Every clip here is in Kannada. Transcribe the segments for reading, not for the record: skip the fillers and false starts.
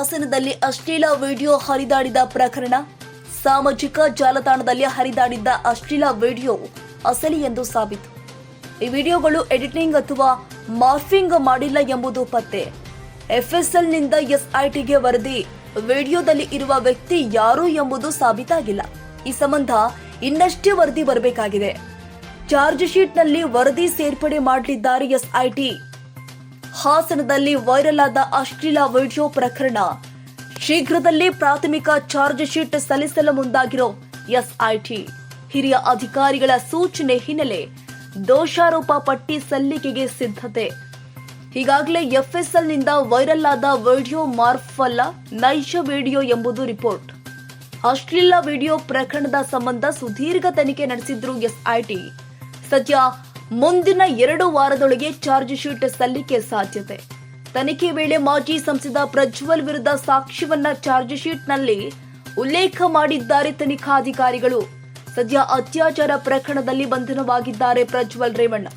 ಹಾಸನದಲ್ಲಿ ಅಶ್ಲೀಲ ವಿಡಿಯೋ ಹರಿದಾಡಿದ ಪ್ರಕರಣ. ಸಾಮಾಜಿಕ ಜಾಲತಾಣದಲ್ಲಿ ಹರಿದಾಡಿದ್ದ ಅಶ್ಲೀಲ ವಿಡಿಯೋ ಅಸಲಿ ಎಂದು ಸಾಬೀತು. ಈ ವಿಡಿಯೋಗಳು ಎಡಿಟಿಂಗ್ ಅಥವಾ ಮಾರ್ಫಿಂಗ್ ಮಾಡಿಲ್ಲ ಎಂಬುದು ಪತ್ತೆ. ಎಫ್ಎಸ್ಎಲ್ನಿಂದ ಎಸ್ಐಟಿಗೆ ವರದಿ. ವಿಡಿಯೋದಲ್ಲಿ ಇರುವ ವ್ಯಕ್ತಿ ಯಾರು ಎಂಬುದು ಸಾಬೀತಾಗಿಲ್ಲ. ಈ ಸಂಬಂಧ ಇನ್ನಷ್ಟೇ ವರದಿ ಬರಬೇಕಾಗಿದೆ. ಚಾರ್ಜ್ ಶೀಟ್ನಲ್ಲಿ ವರದಿ ಸೇರ್ಪಡೆ ಮಾಡಲಿದ್ದಾರೆ ಎಸ್ಐಟಿ. ಹಾಸನದಲ್ಲಿ ವೈರಲ್ ಆದ ಅಶ್ಲೀಲ ವಿಡಿಯೋ ಪ್ರಕರಣ. ಶೀಘ್ರದಲ್ಲೇ ಪ್ರಾಥಮಿಕ ಚಾರ್ಜ್ ಶೀಟ್ ಸಲ್ಲಿಸಲು ಮುಂದಾಗಿರೋ ಎಸ್ಐಟಿ. ಹಿರಿಯ ಅಧಿಕಾರಿಗಳ ಸೂಚನೆ ಹಿನ್ನೆಲೆ ದೋಷಾರೋಪ ಪಟ್ಟಿ ಸಲ್ಲಿಕೆಗೆ ಸಿದ್ಧತೆ. ಈಗಾಗಲೇ ಎಫ್ಎಸ್ಎಲ್ನಿಂದ ವೈರಲ್ ಆದ ವಿಡಿಯೋ ಮಾರ್ಫ್ ಅಲ್ಲ, ನೈಜ ವಿಡಿಯೋ ಎಂಬುದು ರಿಪೋರ್ಟ್. ಅಶ್ಲೀಲ ವಿಡಿಯೋ ಪ್ರಕರಣದ ಸಂಬಂಧ ಸುದೀರ್ಘ ತನಿಖೆ ನಡೆಸಿದ್ರು ಎಸ್ಐಟಿ. ಸದ್ಯ ಮುಂದಿನ 2 ವಾರದೊಳಗೆ ಚಾರ್ಜ್ ಶೀಟ್ ಸಲ್ಲಿಕೆ ಸಾಧ್ಯತೆ. ತನಿಖೆ ವೇಳೆ ಮಾಜಿ ಸಂಸದ ಪ್ರಜ್ವಲ್ ವಿರುದ್ಧ ಸಾಕ್ಷ್ಯವನ್ನ ಚಾರ್ಜ್ ಶೀಟ್ನಲ್ಲಿ ಉಲ್ಲೇಖ ಮಾಡಿದ್ದಾರೆ ತನಿಖಾಧಿಕಾರಿಗಳು. ಸದ್ಯ ಅತ್ಯಾಚಾರ ಪ್ರಕರಣದಲ್ಲಿ ಬಂಧನವಾಗಿದ್ದಾರೆ ಪ್ರಜ್ವಲ್ ರೇವಣ್ಣ.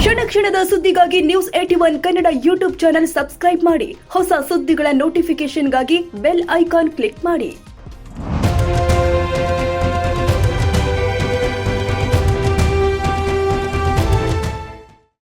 ಕ್ಷಣ ಕ್ಷಣದ ಸುದ್ದಿಗಾಗಿ News81 Kannada YouTube channel subscribe ಮಾಡಿ. ಹೊಸ ಸುದ್ದಿಗಳ ನೋಟಿಫಿಕೇಶನ್ಗಾಗಿ ಬೆಲ್ ಐಕಾನ್ ಕ್ಲಿಕ್ ಮಾಡಿ.